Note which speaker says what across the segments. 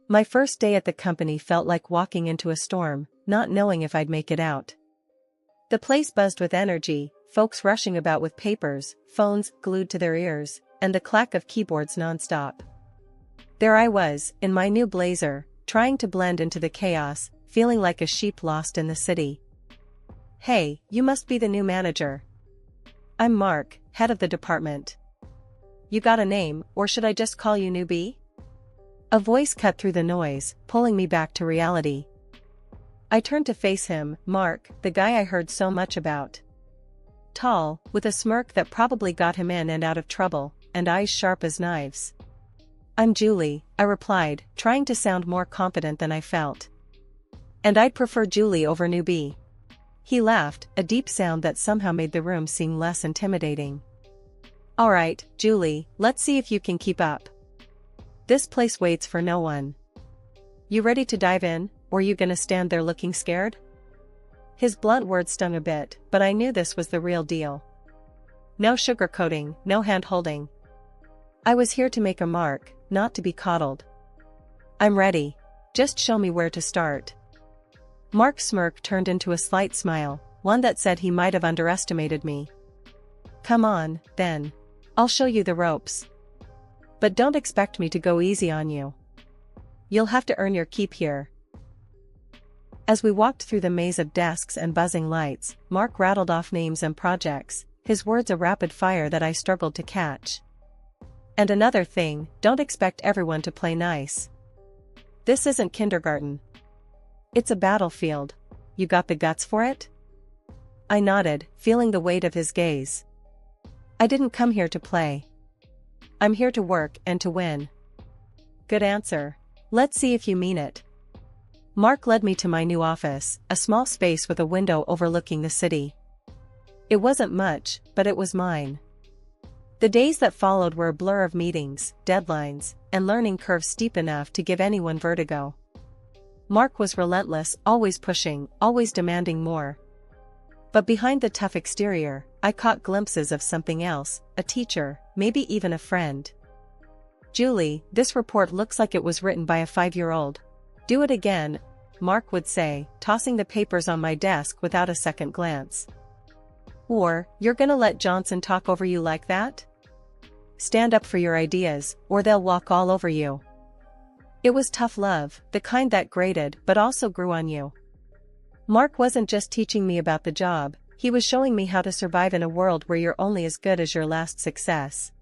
Speaker 1: My first day at the company felt like walking into a storm, not knowing if I'd make it out. The place buzzed with energy, folks rushing about with papers, phones glued to their ears, and the clack of keyboards nonstop. There I was, in my new blazer, trying to blend into the chaos, feeling like a sheep lost in the city. "Hey, you must be the new manager." "I'm Mark, head of the department." "You got a name, or should I just call you Newbie?" A voice cut through the noise, pulling me back to reality. I turned to face him, Mark, the guy I heard so much about. Tall, with a smirk that probably got him in and out of trouble, and eyes sharp as knives. "I'm Julie," I replied, trying to sound more confident than I felt. "And I'd prefer Julie over Newbie." He laughed, a deep sound that somehow made the room seem less intimidating. "All right, Julie, let's see if you can keep up. This place waits for no one. You ready to dive in, or you gonna stand there looking scared?" His blunt words stung a bit, but I knew this was the real deal. No sugarcoating, no hand-holding. I was here to make a mark, not to be coddled. "I'm ready. Just show me where to start." Mark's smirk turned into a slight smile, one that said he might have underestimated me. "Come on, then. I'll show you the ropes. But don't expect me to go easy on you. You'll have to earn your keep here." As we walked through the maze of desks and buzzing lights, Mark rattled off names and projects, his words a rapid fire that I struggled to catch. "And another thing, don't expect everyone to play nice. This isn't kindergarten. It's a battlefield. You got the guts for it?" I nodded, feeling the weight of his gaze. "I didn't come here to play. I'm here to work and to win." "Good answer. Let's see if you mean it." Mark led me to my new office, a small space with a window overlooking the city. It wasn't much, but it was mine. The days that followed were a blur of meetings, deadlines, and learning curves steep enough to give anyone vertigo. Mark was relentless, always pushing, always demanding more. But behind the tough exterior, I caught glimpses of something else, a teacher, maybe even a friend. "Julie, this report looks like it was written by a 5-year-old. Do it again," Mark would say, tossing the papers on my desk without a second glance. "Or, you're gonna let Johnson talk over you like that? Stand up for your ideas, or they'll walk all over you." It was tough love, the kind that grated but also grew on you. Mark wasn't just teaching me about the job, he was showing me how to survive in a world where you're only as good as your last success.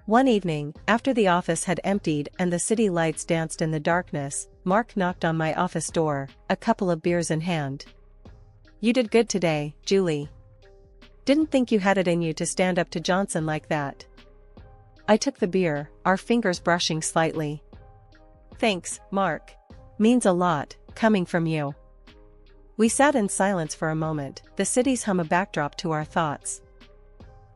Speaker 1: One evening, after the office had emptied and the city lights danced in the darkness, Mark knocked on my office door, a couple of beers in hand. "You did good today, Julie. Didn't think you had it in you to stand up to Johnson like that." I took the beer, our fingers brushing slightly. "Thanks, Mark. Means a lot, coming from you." We sat in silence for a moment, the city's hum a backdrop to our thoughts.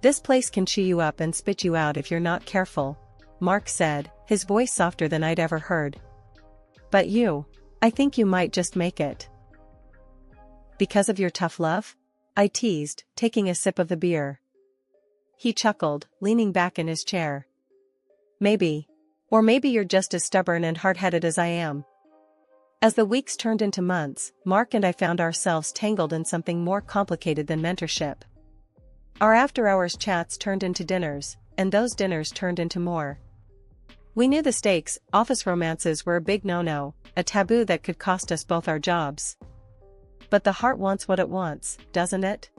Speaker 1: "This place can chew you up and spit you out if you're not careful," Mark said, his voice softer than I'd ever heard. "But you, I think you might just make it." "Because of your tough love?" I teased, taking a sip of the beer. He chuckled, leaning back in his chair. "Maybe. Or maybe you're just as stubborn and hard-headed as I am." As the weeks turned into months, Mark and I found ourselves tangled in something more complicated than mentorship. Our after-hours chats turned into dinners, and those dinners turned into more. We knew the stakes, office romances were a big no-no, a taboo that could cost us both our jobs. But the heart wants what it wants, doesn't it?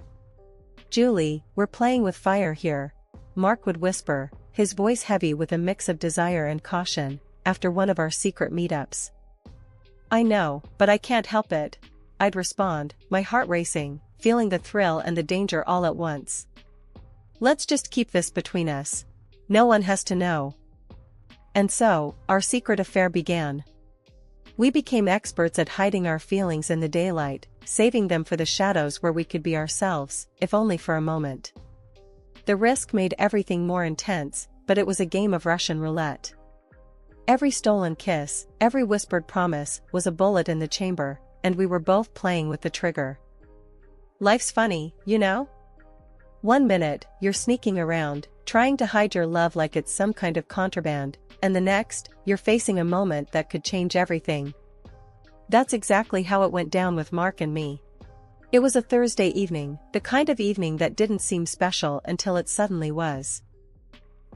Speaker 1: "Julie, we're playing with fire here," Mark would whisper, his voice heavy with a mix of desire and caution, after one of our secret meetups. "I know, but I can't help it," I'd respond, my heart racing, feeling the thrill and the danger all at once. "Let's just keep this between us. No one has to know." And so, our secret affair began. We became experts at hiding our feelings in the daylight, saving them for the shadows where we could be ourselves, if only for a moment. The risk made everything more intense, but it was a game of Russian roulette. Every stolen kiss, every whispered promise, was a bullet in the chamber, and we were both playing with the trigger. Life's funny, you know? One minute, you're sneaking around, trying to hide your love like it's some kind of contraband, and the next, you're facing a moment that could change everything. That's exactly how it went down with Mark and me. It was a Thursday evening, the kind of evening that didn't seem special until it suddenly was.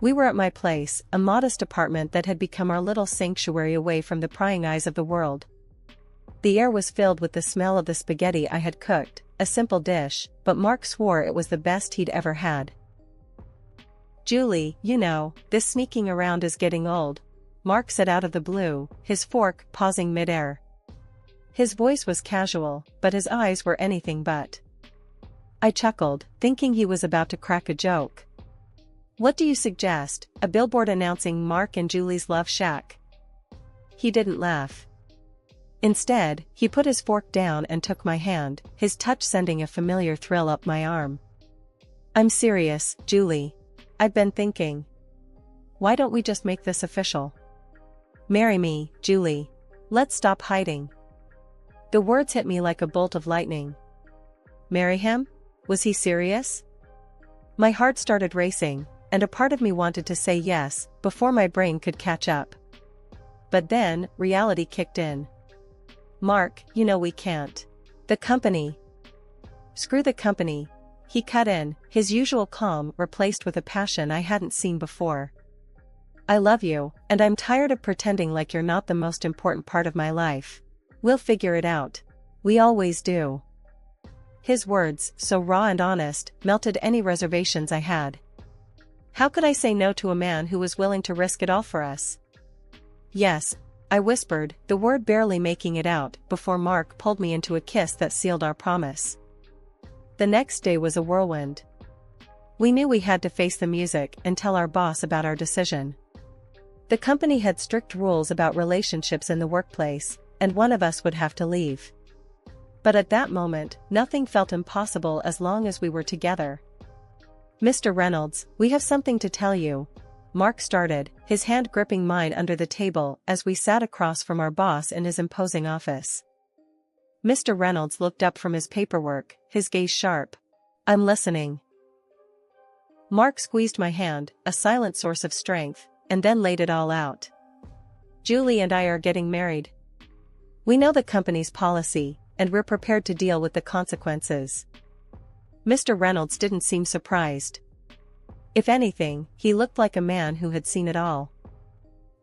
Speaker 1: We were at my place, a modest apartment that had become our little sanctuary away from the prying eyes of the world. The air was filled with the smell of the spaghetti I had cooked, a simple dish, but Mark swore it was the best he'd ever had. "Julie, you know, this sneaking around is getting old," Mark said out of the blue, his fork pausing mid-air. His voice was casual, but his eyes were anything but. I chuckled, thinking he was about to crack a joke. "What do you suggest, a billboard announcing Mark and Julie's love shack?" He didn't laugh. Instead, he put his fork down and took my hand, his touch sending a familiar thrill up my arm. "I'm serious, Julie. I've been thinking. Why don't we just make this official? Marry me, Julie. Let's stop hiding." The words hit me like a bolt of lightning. Marry him? Was he serious? My heart started racing, and a part of me wanted to say yes, before my brain could catch up. But then, reality kicked in. "Mark, you know we can't. The company." "Screw the company," he cut in, his usual calm replaced with a passion I hadn't seen before. "I love you, and I'm tired of pretending like you're not the most important part of my life. We'll figure it out. We always do." His words, so raw and honest, melted any reservations I had. How could I say no to a man who was willing to risk it all for us? "Yes," I whispered, the word barely making it out, before Mark pulled me into a kiss that sealed our promise. The next day was a whirlwind. We knew we had to face the music and tell our boss about our decision. The company had strict rules about relationships in the workplace, and one of us would have to leave. But at that moment, nothing felt impossible as long as we were together. "Mr. Reynolds, we have something to tell you," Mark started, his hand gripping mine under the table as we sat across from our boss in his imposing office. Mr. Reynolds looked up from his paperwork, his gaze sharp. "I'm listening." Mark squeezed my hand, a silent source of strength, and then laid it all out. "Julie and I are getting married. We know the company's policy, and we're prepared to deal with the consequences." Mr. Reynolds didn't seem surprised. If anything, he looked like a man who had seen it all.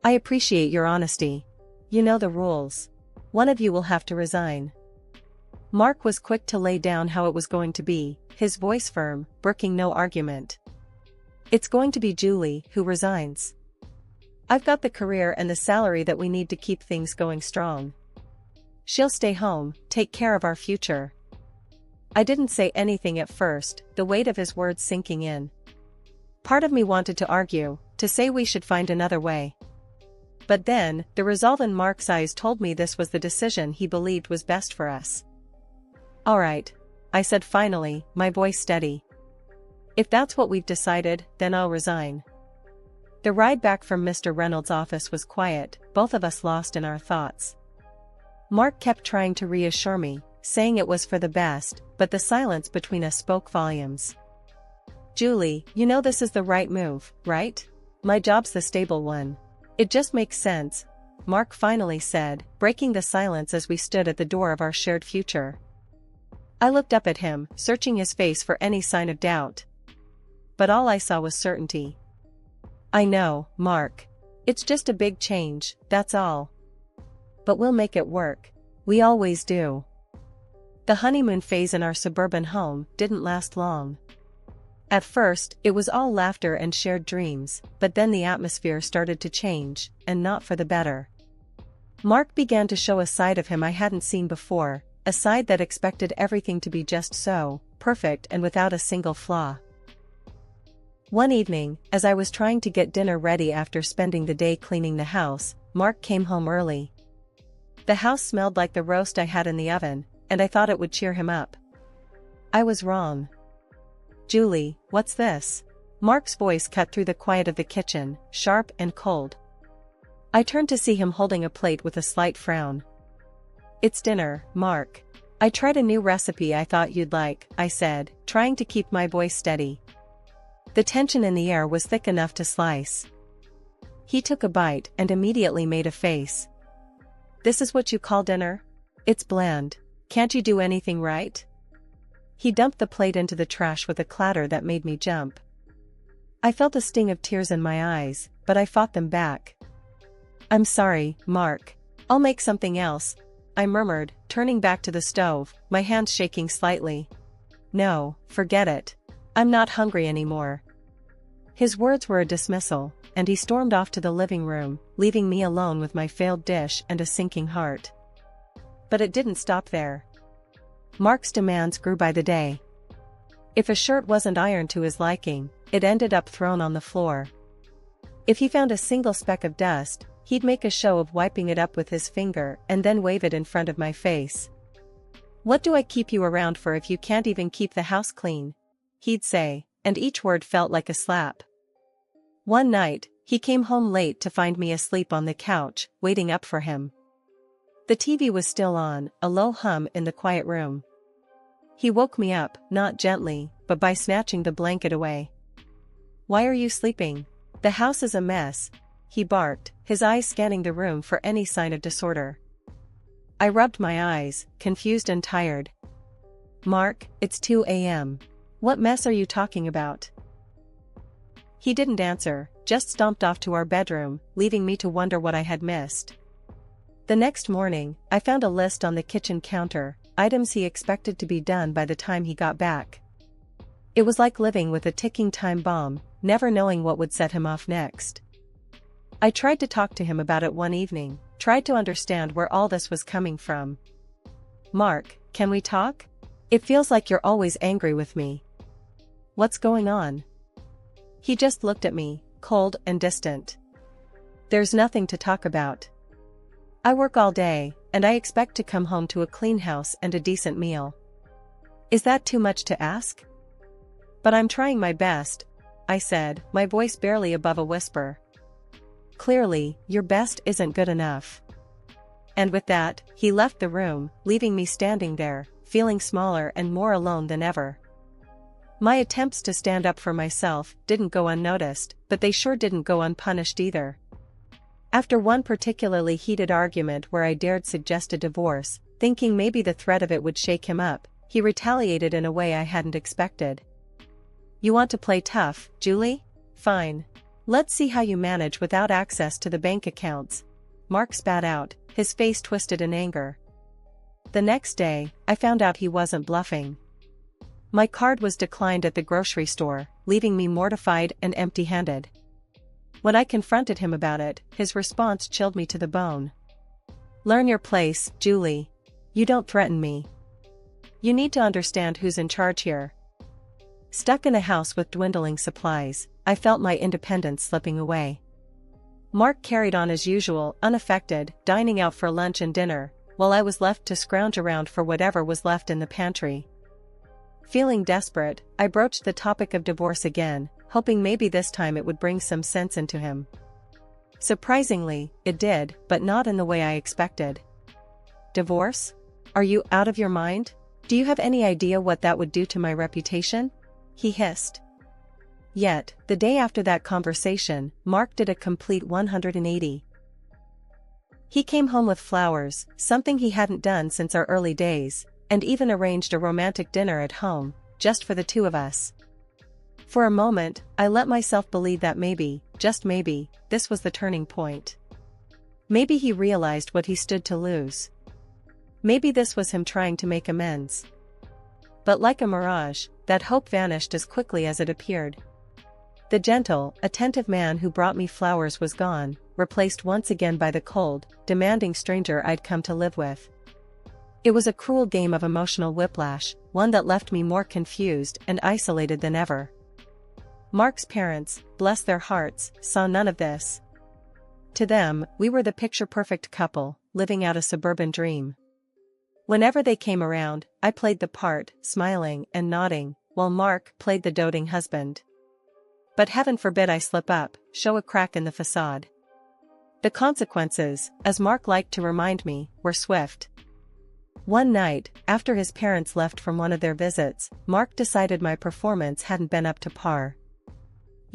Speaker 1: "I appreciate your honesty. You know the rules. One of you will have to resign." Mark was quick to lay down how it was going to be, his voice firm, brooking no argument. "It's going to be Julie who resigns. I've got the career and the salary that we need to keep things going strong. She'll stay home, take care of our future." I didn't say anything at first, the weight of his words sinking in. Part of me wanted to argue, to say we should find another way. But then, the resolve in Mark's eyes told me this was the decision he believed was best for us. "All right," I said finally, my voice steady. "If that's what we've decided, then I'll resign." The ride back from Mr. Reynolds' office was quiet, both of us lost in our thoughts. Mark kept trying to reassure me, saying it was for the best, but the silence between us spoke volumes. "Julie, you know this is the right move, right? My job's the stable one. It just makes sense," Mark finally said, breaking the silence as we stood at the door of our shared future. I looked up at him, searching his face for any sign of doubt. But all I saw was certainty. "I know, Mark. It's just a big change, that's all. But we'll make it work. We always do." The honeymoon phase in our suburban home didn't last long. At first, it was all laughter and shared dreams, but then the atmosphere started to change, and not for the better. Mark began to show a side of him I hadn't seen before, a side that expected everything to be just so, perfect and without a single flaw. One evening, as I was trying to get dinner ready after spending the day cleaning the house, Mark came home early. The house smelled like the roast I had in the oven, and I thought it would cheer him up. I was wrong. "Julie, what's this?" Mark's voice cut through the quiet of the kitchen, sharp and cold. I turned to see him holding a plate with a slight frown. "It's dinner, Mark. I tried a new recipe I thought you'd like," I said, trying to keep my voice steady. The tension in the air was thick enough to slice. He took a bite and immediately made a face. "This is what you call dinner? It's bland. Can't you do anything right?" He dumped the plate into the trash with a clatter that made me jump. I felt a sting of tears in my eyes, but I fought them back. "I'm sorry, Mark. I'll make something else," I murmured, turning back to the stove, my hands shaking slightly. "No, forget it. I'm not hungry anymore." His words were a dismissal, and he stormed off to the living room, leaving me alone with my failed dish and a sinking heart. But it didn't stop there. Mark's demands grew by the day. If a shirt wasn't ironed to his liking, it ended up thrown on the floor. If he found a single speck of dust, he'd make a show of wiping it up with his finger and then wave it in front of my face. "What do I keep you around for if you can't even keep the house clean?" he'd say, and each word felt like a slap. One night, he came home late to find me asleep on the couch, waiting up for him. The TV was still on, a low hum in the quiet room. He woke me up, not gently, but by snatching the blanket away. "Why are you sleeping? The house is a mess," he barked, his eyes scanning the room for any sign of disorder. I rubbed my eyes, confused and tired. "Mark, it's 2 a.m. What mess are you talking about?" He didn't answer, just stomped off to our bedroom, leaving me to wonder what I had missed. The next morning, I found a list on the kitchen counter, items he expected to be done by the time he got back. It was like living with a ticking time bomb, never knowing what would set him off next. I tried to talk to him about it one evening, tried to understand where all this was coming from. "Mark, can we talk? It feels like you're always angry with me. What's going on?" He just looked at me, cold and distant. "There's nothing to talk about. I work all day, and I expect to come home to a clean house and a decent meal. Is that too much to ask?" "But I'm trying my best," I said, my voice barely above a whisper. "Clearly, your best isn't good enough." And with that, he left the room, leaving me standing there, feeling smaller and more alone than ever. My attempts to stand up for myself didn't go unnoticed, but they sure didn't go unpunished either. After one particularly heated argument where I dared suggest a divorce, thinking maybe the threat of it would shake him up, he retaliated in a way I hadn't expected. "You want to play tough, Julie? Fine. Let's see how you manage without access to the bank accounts," Mark spat out, his face twisted in anger. The next day, I found out he wasn't bluffing. My card was declined at the grocery store, leaving me mortified and empty-handed. When I confronted him about it, his response chilled me to the bone. "Learn your place, Julie. You don't threaten me. You need to understand who's in charge here." Stuck in a house with dwindling supplies, I felt my independence slipping away. Mark carried on as usual, unaffected, dining out for lunch and dinner, while I was left to scrounge around for whatever was left in the pantry. Feeling desperate, I broached the topic of divorce again, hoping maybe this time it would bring some sense into him. Surprisingly, it did, but not in the way I expected. "Divorce? Are you out of your mind? Do you have any idea what that would do to my reputation?" he hissed. Yet, the day after that conversation, Mark did a complete 180. He came home with flowers, something he hadn't done since our early days, and even arranged a romantic dinner at home, just for the two of us. For a moment, I let myself believe that maybe, just maybe, this was the turning point. Maybe he realized what he stood to lose. Maybe this was him trying to make amends. But like a mirage, that hope vanished as quickly as it appeared. The gentle, attentive man who brought me flowers was gone, replaced once again by the cold, demanding stranger I'd come to live with. It was a cruel game of emotional whiplash, one that left me more confused and isolated than ever. Mark's parents, bless their hearts, saw none of this. To them, we were the picture-perfect couple, living out a suburban dream. Whenever they came around, I played the part, smiling and nodding, while Mark played the doting husband. But heaven forbid I slip up, show a crack in the facade. The consequences, as Mark liked to remind me, were swift. One night, after his parents left from one of their visits, Mark decided my performance hadn't been up to par.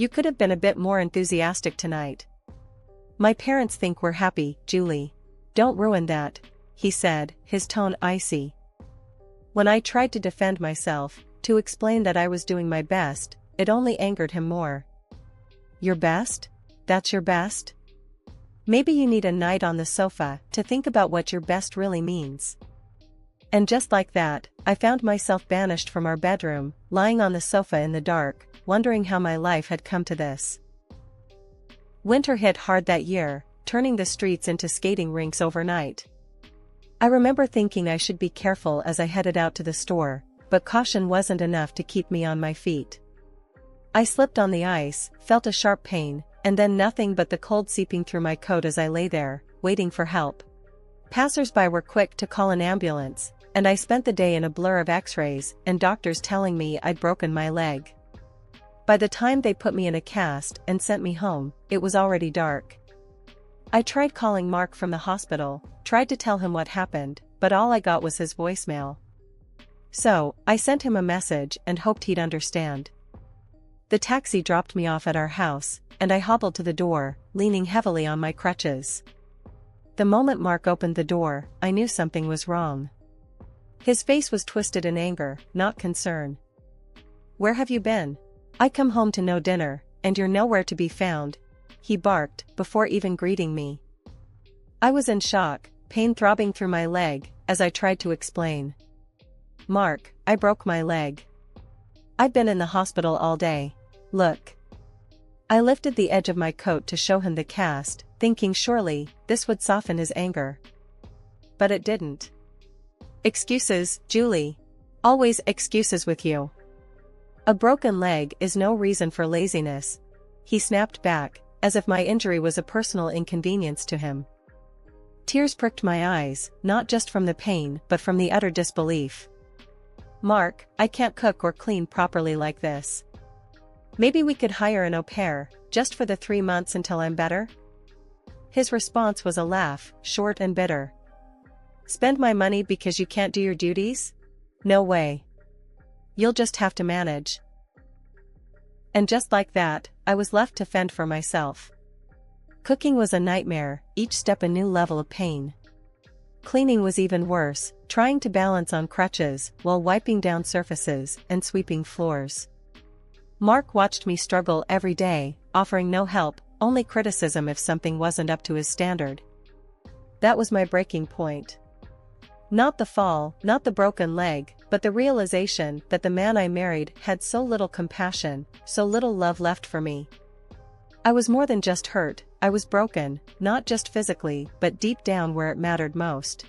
Speaker 1: You could have been a bit more enthusiastic tonight. My parents think we're happy, Julie. Don't ruin that, he said, his tone icy. When I tried to defend myself, to explain that I was doing my best, it only angered him more. Your best? That's your best? Maybe you need a night on the sofa to think about what your best really means. And just like that, I found myself banished from our bedroom, lying on the sofa in the dark, wondering how my life had come to this. Winter hit hard that year, turning the streets into skating rinks overnight. I remember thinking I should be careful as I headed out to the store, but caution wasn't enough to keep me on my feet. I slipped on the ice, felt a sharp pain, and then nothing but the cold seeping through my coat as I lay there, waiting for help. Passers-by were quick to call an ambulance, and I spent the day in a blur of x-rays and doctors telling me I'd broken my leg. By the time they put me in a cast and sent me home, it was already dark. I tried calling Mark from the hospital, tried to tell him what happened, but all I got was his voicemail. So, I sent him a message and hoped he'd understand. The taxi dropped me off at our house, and I hobbled to the door, leaning heavily on my crutches. The moment Mark opened the door, I knew something was wrong. His face was twisted in anger, not concern. "Where have you been? I come home to no dinner, and you're nowhere to be found," he barked, before even greeting me. I was in shock, pain throbbing through my leg, as I tried to explain. "Mark, I broke my leg. I've been in the hospital all day. Look." I lifted the edge of my coat to show him the cast, thinking surely this would soften his anger. But it didn't. "Excuses, Julie. Always excuses with you. A broken leg is no reason for laziness," he snapped back, as if my injury was a personal inconvenience to him. Tears pricked my eyes, not just from the pain but from the utter disbelief. "Mark, I can't cook or clean properly like this. Maybe we could hire an au pair, just for the 3 months until I'm better?" His response was a laugh, short and bitter. "Spend my money because you can't do your duties? No way. You'll just have to manage." And just like that, I was left to fend for myself. Cooking was a nightmare, each step a new level of pain. Cleaning was even worse, trying to balance on crutches while wiping down surfaces and sweeping floors. Mark watched me struggle every day, offering no help, only criticism if something wasn't up to his standard. That was my breaking point. Not the fall, not the broken leg, but the realization that the man I married had so little compassion, so little love left for me. I was more than just hurt, I was broken, not just physically, but deep down where it mattered most.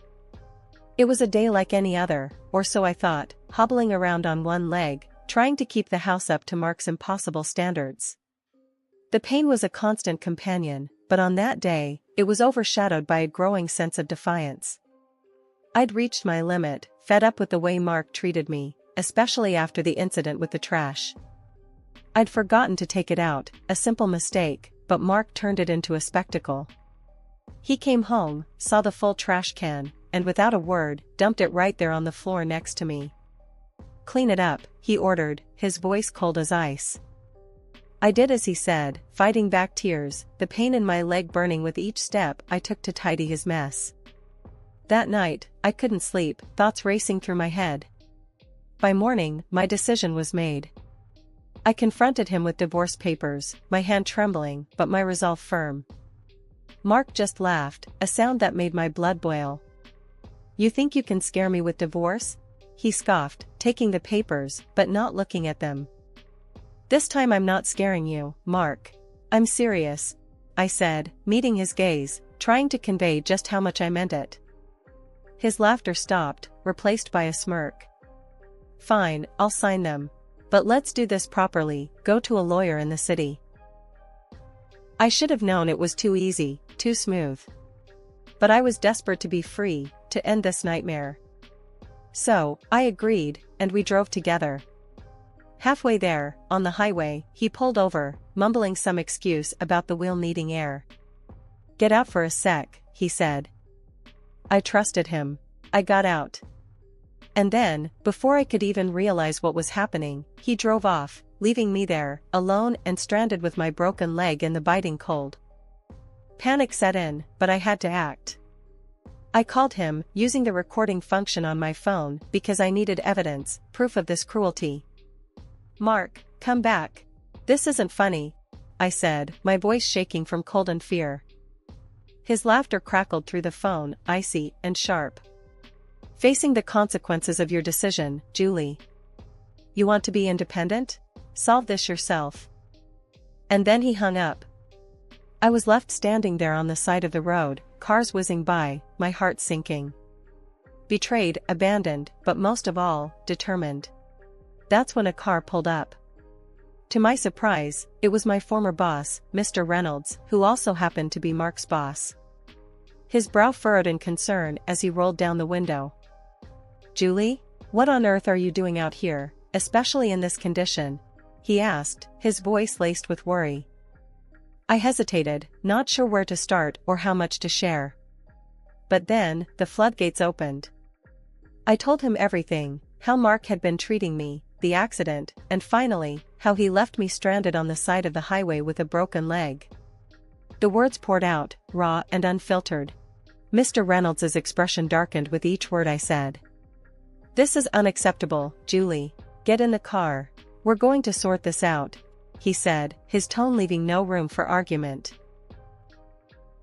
Speaker 1: It was a day like any other, or so I thought, hobbling around on one leg, trying to keep the house up to Mark's impossible standards. The pain was a constant companion, but on that day, it was overshadowed by a growing sense of defiance. I'd reached my limit, fed up with the way Mark treated me, especially after the incident with the trash. I'd forgotten to take it out, a simple mistake, but Mark turned it into a spectacle. He came home, saw the full trash can, and without a word, dumped it right there on the floor next to me. "Clean it up," he ordered, his voice cold as ice. I did as he said, fighting back tears, the pain in my leg burning with each step I took to tidy his mess. That night, I couldn't sleep, thoughts racing through my head. By morning, my decision was made. I confronted him with divorce papers, my hand trembling, but my resolve firm. Mark just laughed, a sound that made my blood boil. "You think you can scare me with divorce?" he scoffed, taking the papers, but not looking at them. "This time I'm not scaring you, Mark. I'm serious," I said, meeting his gaze, trying to convey just how much I meant it. His laughter stopped, replaced by a smirk. "Fine, I'll sign them. But let's do this properly, go to a lawyer in the city." I should have known it was too easy, too smooth. But I was desperate to be free, to end this nightmare. So, I agreed, and we drove together. Halfway there, on the highway, he pulled over, mumbling some excuse about the wheel needing air. "Get out for a sec," he said. I trusted him. I got out. And then, before I could even realize what was happening, he drove off, leaving me there, alone and stranded with my broken leg in the biting cold. Panic set in, but I had to act. I called him, using the recording function on my phone, because I needed evidence, proof of this cruelty. "Mark, come back. This isn't funny," I said, my voice shaking from cold and fear. His laughter crackled through the phone, icy and sharp. "Facing the consequences of your decision, Julie. You want to be independent? Solve this yourself." And then he hung up. I was left standing there on the side of the road, cars whizzing by, my heart sinking. Betrayed, abandoned, but most of all, determined. That's when a car pulled up. To my surprise, it was my former boss, Mr. Reynolds, who also happened to be Mark's boss. His brow furrowed in concern as he rolled down the window. "Julie, what on earth are you doing out here, especially in this condition?" he asked, his voice laced with worry. I hesitated, not sure where to start or how much to share. But then, the floodgates opened. I told him everything, how Mark had been treating me, the accident, and finally, how he left me stranded on the side of the highway with a broken leg. The words poured out, raw and unfiltered. Mr. Reynolds' expression darkened with each word I said. "This is unacceptable, Julie. Get in the car. We're going to sort this out," he said, his tone leaving no room for argument.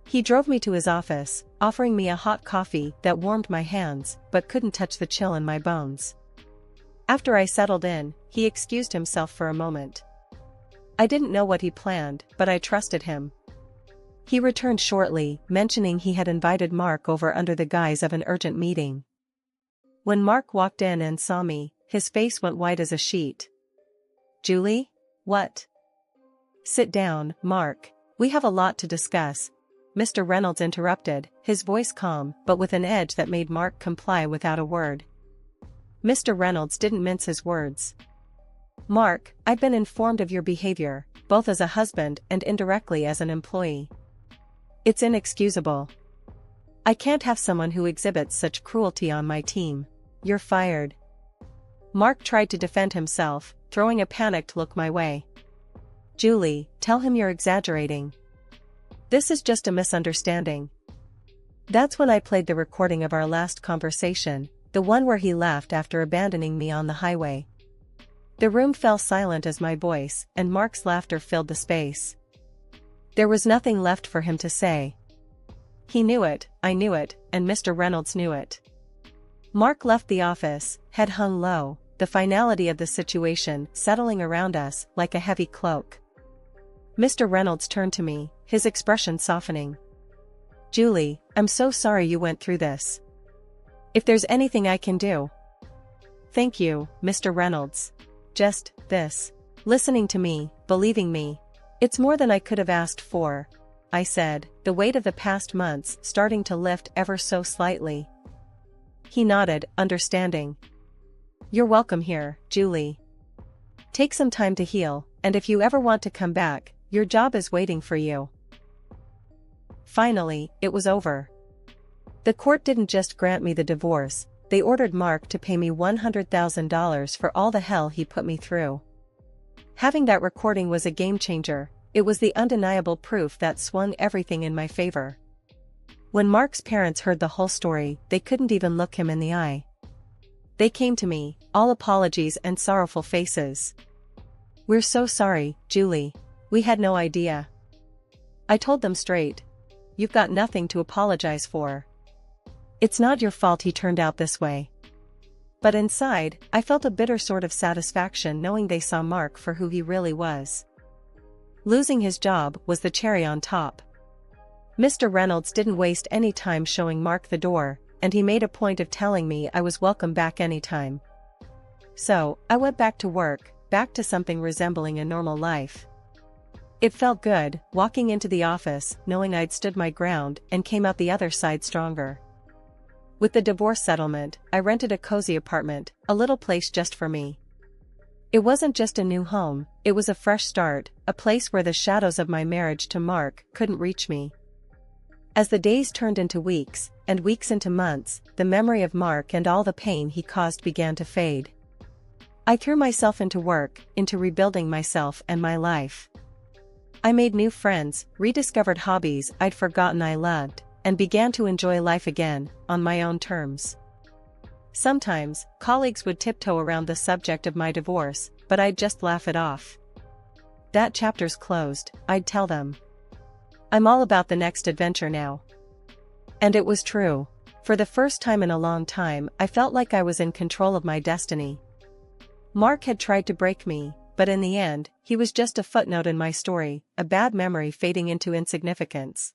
Speaker 1: He drove me to his office, offering me a hot coffee that warmed my hands but couldn't touch the chill in my bones. After I settled in, he excused himself for a moment. I didn't know what he planned, but I trusted him. He returned shortly, mentioning he had invited Mark over under the guise of an urgent meeting. When Mark walked in and saw me, his face went white as a sheet. "Julie? What?" "Sit down, Mark. We have a lot to discuss," Mr. Reynolds interrupted, his voice calm but with an edge that made Mark comply without a word. Mr. Reynolds didn't mince his words. "Mark, I've been informed of your behavior, both as a husband and indirectly as an employee. It's inexcusable. I can't have someone who exhibits such cruelty on my team. You're fired." Mark tried to defend himself, throwing a panicked look my way. "Julie, tell him you're exaggerating. This is just a misunderstanding." That's when I played the recording of our last conversation, the one where he laughed after abandoning me on the highway. The room fell silent as my voice and Mark's laughter filled the space. There was nothing left for him to say. He knew it, I knew it, and Mr. Reynolds knew it. Mark left the office, head hung low, the finality of the situation settling around us like a heavy cloak. Mr. Reynolds turned to me, his expression softening. "Julie, I'm so sorry you went through this. If there's anything I can do." "Thank you, Mr. Reynolds. Just this. Listening to me, believing me. It's more than I could have asked for," I said, the weight of the past months starting to lift ever so slightly. He nodded, understanding. "You're welcome here, Julie. Take some time to heal, and if you ever want to come back, your job is waiting for you." Finally, it was over. The court didn't just grant me the divorce, they ordered Mark to pay me $100,000 for all the hell he put me through. Having that recording was a game changer. It was the undeniable proof that swung everything in my favor. When Mark's parents heard the whole story, they couldn't even look him in the eye. They came to me, all apologies and sorrowful faces. "We're so sorry, Julie. We had no idea." I told them straight. "You've got nothing to apologize for. It's not your fault he turned out this way." But inside, I felt a bitter sort of satisfaction knowing they saw Mark for who he really was. Losing his job was the cherry on top. Mr. Reynolds didn't waste any time showing Mark the door, and he made a point of telling me I was welcome back anytime. So, I went back to work, back to something resembling a normal life. It felt good, walking into the office, knowing I'd stood my ground and came out the other side stronger. With the divorce settlement, I rented a cozy apartment, a little place just for me. It wasn't just a new home, it was a fresh start, a place where the shadows of my marriage to Mark couldn't reach me. As the days turned into weeks, and weeks into months, the memory of Mark and all the pain he caused began to fade. I threw myself into work, into rebuilding myself and my life. I made new friends, rediscovered hobbies I'd forgotten I loved, and began to enjoy life again, on my own terms. Sometimes, colleagues would tiptoe around the subject of my divorce, but I'd just laugh it off. That chapter's closed, I'd tell them. I'm all about the next adventure now. And it was true. For the first time in a long time, I felt like I was in control of my destiny. Mark had tried to break me, but in the end, he was just a footnote in my story, a bad memory fading into insignificance.